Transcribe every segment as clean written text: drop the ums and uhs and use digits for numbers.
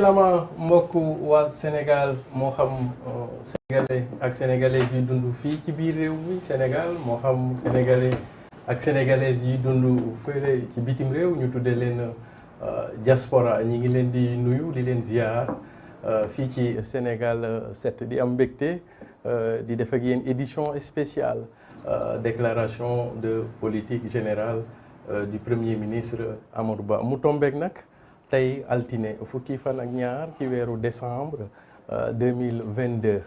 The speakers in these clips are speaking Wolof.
jaaraama mbokku waa Sénégal moo xam sénégalais ak sénégalaises yi dund fii ci biir réew mi Sénégal moo xam sénégalais ak sénégalaises yi dund fële ci bitim réew ñu tuddee leen diaspora ñi ngi leen di nuyu di leen ziar fii ci Sénégal 7 di am mbégte di def ak yéen édition spéciale déclaration de politique générale du premier ministre Amadou Ba mu tombeek nag tey altine fukki fan ak ñaar ci weeru décembre 2022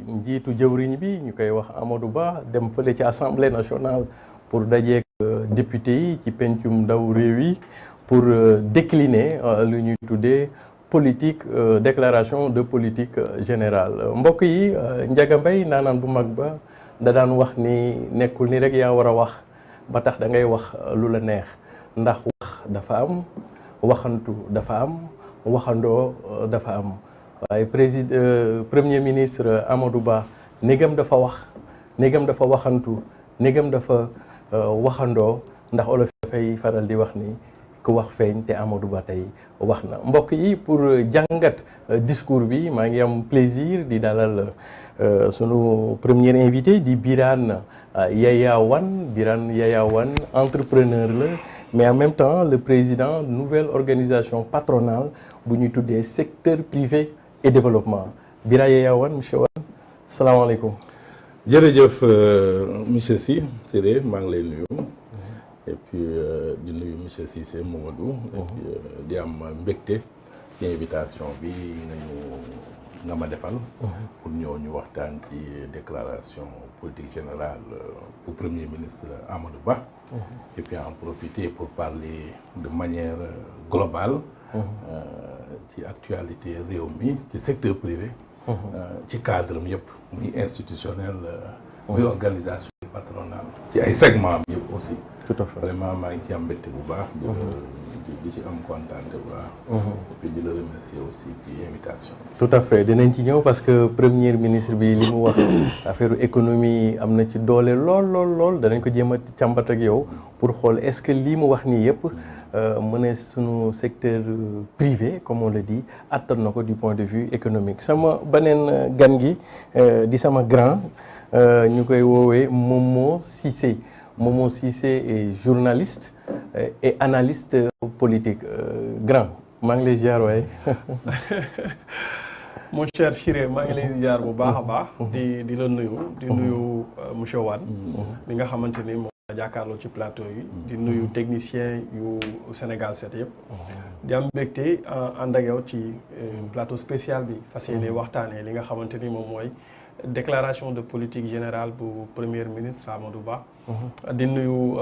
njiitu jëwriñ bi ñu koy wax Amadou Ba dem fële ci assemblée nationale pour dajeek député yi ci pencum ndaw réew yi pour décliner lu ñuy tuddee politique déclaration de politique générale mbokk yi Ndiaga Mbaye naanaan bu mag ba da daan wax ni nekkul ni rek yaa war a wax ba tax da ngay wax lu la neex ndax wax dafa am waxantu dafa am waxandoo dafa am waaye premier ministre Amadou Ba négam dafa wax négam dafa waxantu négam dafa waxandoo ndax olof dafay faral di wax ni ku wax feeñ te Amadou Ba tey wax na mbokk yi pour jàngat discours bi maa ngi am plaisir di dalal sunu premier invité di Birane Yaya Wane entrepreneur la mais en même temps le président de nouvelle organisation patronale bu ñuy tuddee secteur privé et développement Birane Yaya Wane monsieur Wane salaamaaleykum. jërëjëf monsieur Sy Siré maa ngi lay nuyu. et puis di nuyu monsieur Cissé Mamadou. et puis di am mbégte ci invitation bi nga ma defal. pour ñëw ñu waxtaan ci déclaration politique générale pour premier ministre Amadou Ba. et puis en profiter pour parler de manière globale. ci actualité réew mi ci secteur privé. ci cadre am yëpp muy institutionnel. muy organisation patronale. ci ay segments am yëpp aussi. tout à fait vraiment maa ngi ci am mbégte bu baax. di ci am kontaan bu baax. et puis di la remercier aussi ci invitation. tout à fait dinañ ci ñëw parce que premier ministre bi li mu wax affaire économie am na ci doole lool danañ ko jéem a càmbat ak yow pour xool est-ce que lii mu wax nii yëpp mu ne sunu secteur privé comme on le dit attan na ko du point de vue économique sama beneen gan gi di sama grand ñu koy woowee Momo Cissé. Momo Cissé est journaliste et analyste politique grand maa ngi lay ziar waaye. mon cher Chiré maa ngi lay ziar bu baax a baax. di la nuyu di nuyu monsieur Wane. bi nga xamante ni moom la jàkkaarloo ci plateau yi. di nuyu technicien yu Sénégal 7 yëpp. di am mbégte ànd ak yow ci plateau spécial bi fas yéene waxtaanee li nga xamante ni moom mooy. déclaration de politique générale bu premier ministre Amadou Ba. di nuyu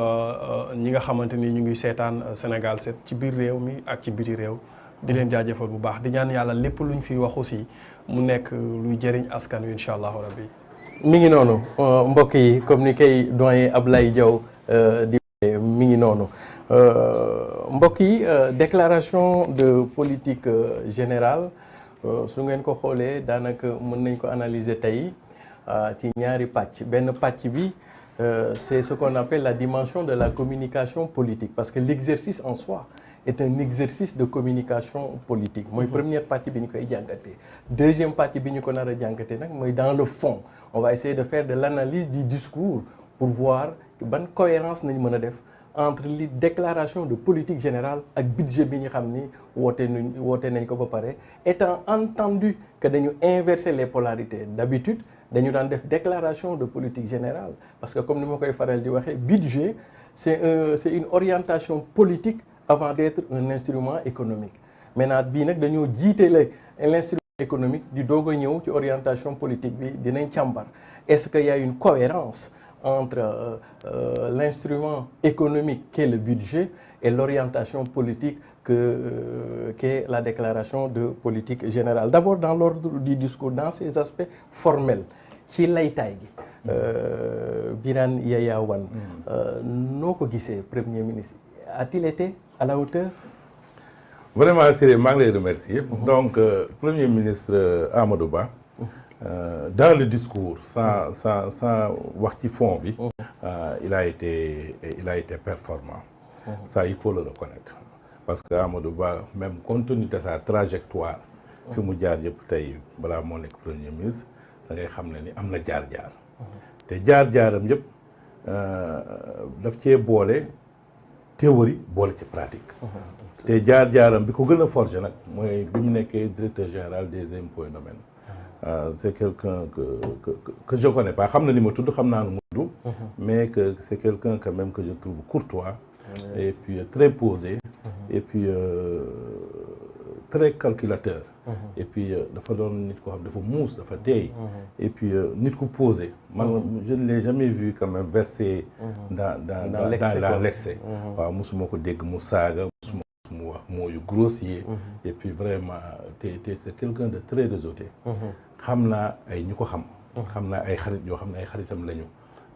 ñi nga xamante ni ñu ngi seetaan Sénégal 7 ci biir réew mi ak ci biti réew. di leen jaajëfal bu baax di ñaan yàlla lépp luñ fi wax aussi mu nekk luy jëriñ askan wi incha allahu rabbi. mi ngi noonu mbokk yi comme ni kay doyen Ablaye Diaw di mi ngi noonu mbokk yi déclaration de politique générale. su ngeen ko xoolee daanaka mën nañ ko analyser tey ci ñaari pàcc benn pàcc bi c'est ce qu'on appelle la dimension de la communication politique parce que l'exercice en soi est un exercice de communication politique mooy première pàcc bi ñu koy jàngatee deuxième pàcc bi ñu ko nar a jàngatee nag mooy dans le fond on va essayer de faire de l'analyse du discours pour voir ban cohérence nañ mën a def entre li déclaration de politique générale ak budget bi ñu xam ni woote nañ ko ba pare étant entendu que dañu inverser les polarités d'habitude dañu daan def déclaration de politique générale parce que comme ni ma koy faral di waxee budget c'est une orientation politique avant d'être un instrument économique maintenant bii nag dañoo jiitale l'instrument économique di doog a ñëw ci orientation politique bi dinañ càmbar est-ce qu'il y a une cohérence entre l'instrument économique qu'est le budget et l'orientation politique qu'est la déclaration de politique générale. D'abord dans l'ordre du discours, dans ses aspects formels, ci laytaay gi Birane Yaya Wane noo ko gisee premier ministre a-t-il été à la hauteur? Vraiment Siré maa ngi lay remercier. Donc premier ministre Amadou Ba dans le discours sans wax ci fond bi il a été performant. Ça il faut le reconnaître parce que Amadou Ba même compte tenu de sa trajectoire fi mu jaar yëpp tey balaa moo nekk premier ministre da ngay xam ne ni am na jaar-jaar te jaar-jaaram yëpp daf cee boole théorie boole ci pratique te jaar-jaaram bi ko gën a forger nag mooy bi mu nekkee directeur général des impôts et domaines c'est quelqu'un que je connais pas xam na ni ma tudd xam naa nu mu tudd mais que c'est quelqu'un quand même que je trouve courtois et puis très posé et puis très calculateur et puis dafa doon nit ko xam dafa muus dafa teey et puis nit ku posé man je ne l'ai jamais vu quand même verser dans l'excès waaw musuma ko dégg mu saaga musuma mu wax moo yu grossier et puis vraiment te c'est quelqu'un de très réseauté xam naa ay ñu ko xam naa ay xarit yoo xam ne ay xaritam lañu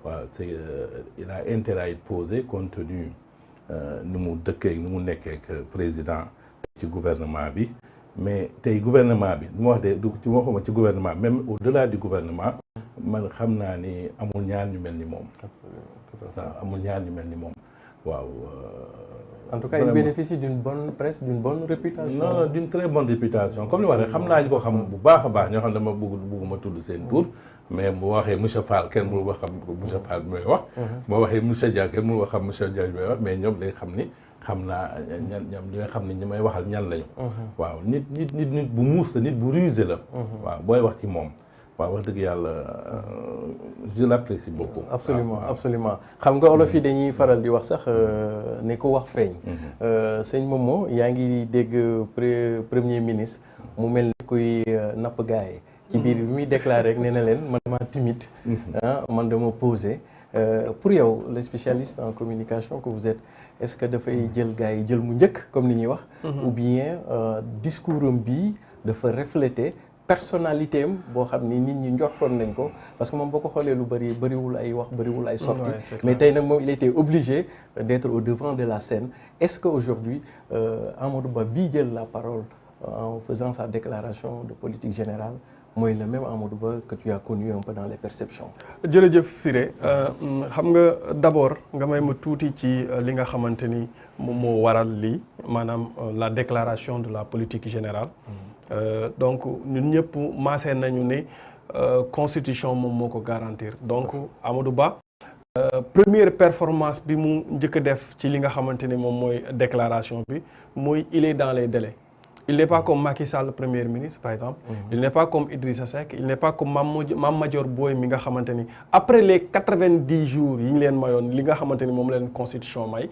waaw c'est il a intérêt à être posé compte tenu ni mu dëkkee ni mu nekkee président ci gouvernement bi mais tey gouvernement bi du ma wax de ci waxuma ci gouvernement même au-delà du gouvernement man xam naa ni amul ñaar ñu mel ni moom waaw amul ñaar ñu mel ni moom waaw en tout cas il bénéficie d'une bonne presse d'une bonne réputation. non d'une très bonne réputation comme li wax rek xam naa ñu ko xam bu baax a baax ñoo xam ne dama bëgguma tudd seen tur mais bu waxee monsieur Fall kenn mënu wax xam monsieur Fall bi may wax boo waxee monsieur Dia kenn mënu wax xam monsieur Dia bi may wax mais ñoom day xam ni xam naa ñan ñoom di nga xam ni ñi may waxal ñan lañu waaw nit bu muus la nit bu rusé la waaw booy wax ci moom waaw wax dëgg yàlla je l'apprécie beaucoup. absolument absolument xam nga olof yi dañuy faral di wax sax ne ko wax feeñ sëñ Momo yaa ngi dégg premier ministre mu mel ni kuy napp gaay ci biir bi muy déclaré rek nee na leen man dama timide man dama posé pour yow le spécialiste en communication que vous êtes est-ce que dafay jël gars yi jël mu njëkk comme ni ñuy wax ou bien discours am bii dafa refléter personnalité am boo xam ni nit ñi njortoon nañ ko parce que moom boo ko xoolee lu bëriwul ay wax bëriwul ay sorties mais tey nag moom il était obligé d'être au devant de la scène est-ce que aujourd'hui Amadou Ba bii jël la parole en faisant sa déclaration de politique générale mooy le même Amadou Ba que tu as connu un peu dans les perceptions. jërëjëf Siré xam nga d'abord nga may ma tuuti ci li nga xamante ni moom moo waral lii maanaam la déclaration de la politique générale. Donc ñun ñëpp maasee nañu ne constitution moom moo ko garantir donc Amadou Ba première performance bi mu njëkk a def ci li nga xamante ni moom mooy déclaration bi mooy il est dans les délais. Il n'est pas comme Macky Sall, Premier ministre, par exemple. Il n'est pas comme Idrissa Seck. Il n'est pas comme Mame Madior Boye mi nga xamante ni après les 90 jours yi ñu leen mayoon li nga xamante ni moom leen constitution may.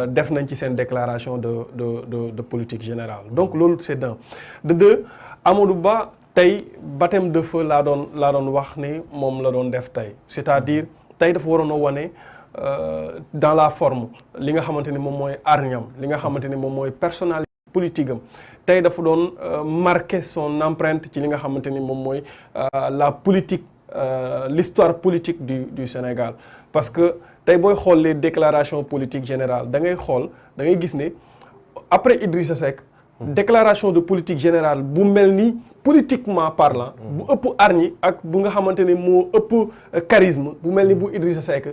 def nañ ci seen déclaration de politique générale. Donc loolu c'est d'un. De deux, Amadou Ba tey baptême de feu laa doon wax ni moom la doon def tey c'est-à-dire tey dafa waroon a wane dans la forme li nga xamante ni moom mooy arñam li nga xamante ni moom mooy personnalité politique am. tey dafa doon marquer son empreinte ci li nga xamante ni moom mooy la politique l'histoire politique du Sénégal parce que tey booy xool les déclarations politiques générales da ngay gis ne après Idrissa Seck déclaration de politique générale bu mel ni politiquement parlant bu ëpp arñi ak bu nga xamante ni moo ëpp charisme bu mel ni bu Idrissa Seck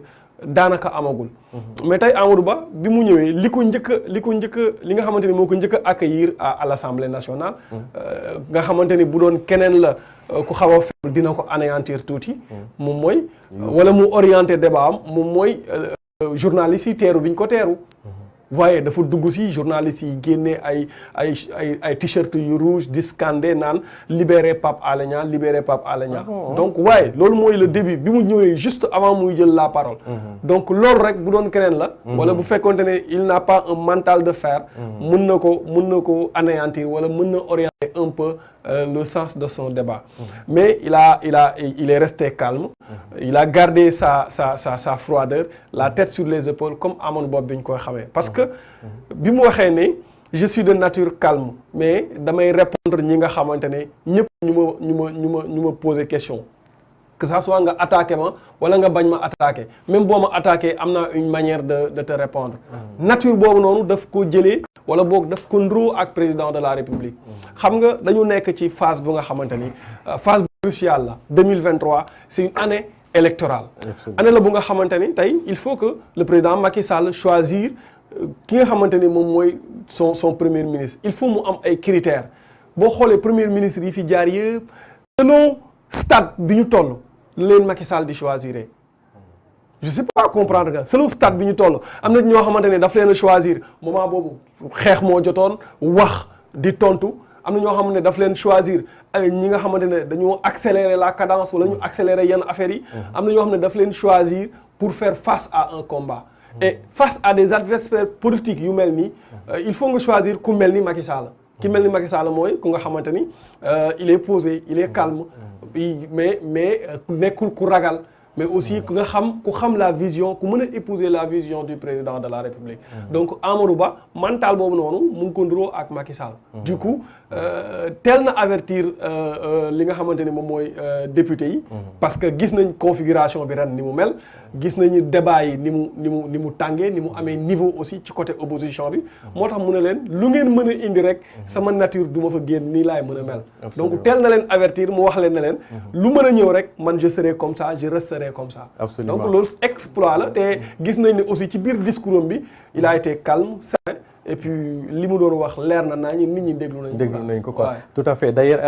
daanaka amagul mais tey Amadou Ba bi mu ñëwee li nga xamante ni moo ko njëkk a accueillir à l'Assemblée nationale nga xamante ni bu doon keneen la ku xaw a faible dina ko anéantir tuuti moom mooy wala mu orienter débat am moom mooy journalistes yi teeru bi ñu ko teeru waaye dafa dugg ci journalistes yi génne ay t-shirt yu rouge di scander naan libérer Pape Alé Niang libérer Pape Alé Niang donc waaye loolu mooy le début bi mu ñëwee juste avant muy jël la parole donc loolu rek bu doon keneen la wala bu fekkonte ne il n'a pas un mental de fer mën na ko anéantir wala mën na orienter un peu le sens de son débat mais il est resté calme il a gardé sa froideur la tête sur les épaules comme Amadou Ba bi ñu koy xamee parce que bi mu waxee ne je suis de nature calme mais damay répondre ñi nga xamante ne ñëpp ñu ma poser question que ça soit nga attaqué ma wala nga bañ ma attaqué même boo ma attaqué am naa une manière de te répondre nature boobu noonu daf ko jëlee wala boog daf ko ndroo ak président de la République xam nga dañu nekk ci phase bu nga xamante ni phase cruciale la 2023 c'est une année électorale année la bu nga xamante ni tey il faut que le président Macky Sall choisir ki nga xamante ni moom mooy son premier ministre il faut mu am ay critères boo xoolee premier ministre yi fi jaar yëpp selon stade bi ñu toll leen Macky Sall di choisir je sais pas comprendre nga selon stade bi ñu toll am na ñoo xamante ne daf leen a choisir moment boobu xeex moo jotoon wax di tontu am na ñoo xamante ne daf leen choisir ñi nga xamante ne dañoo accélérer la cadence wala ñu accélérer yenn affaires yi am na ñoo xam ne daf leen choisir pour faire face à un combat et face à des adversaires politiques yu mel nii il faut nga choisir ku mel ni Macky Sall ki mel ni Macky Sall mooy ku nga xamante ni il est posé il est calme mais nekkul ku ragal mais aussi ku xam la vision ku mën a épouser la vision du président de la République donc Amadou Ba mental boobu noonu mu ngi ko nduróo ak Macky Sall du coup teel na avertir li nga xamante ni moom mooy député yi parce que gis nañ configuration bi ren ni mu mel gis nañu débat yi ni mu tàngee ni mu amee niveau aussi ci côté opposition bi moo tax mu ne leen lu ngeen mën a indi rek sama nature du ma fa génn nii laay mën a mel donc teel na leen avertir mu wax leen ne leen lu mën a ñëw rek man je serai comme ça je resterai comme ça Absolument. donc loolu exploit la te gis nañ ne aussi ci biir discours am bi il a été calme serein et puis li mu doon wax leer na naa nit ñi déglu nañ ko quoi tout à fait d'ailleurs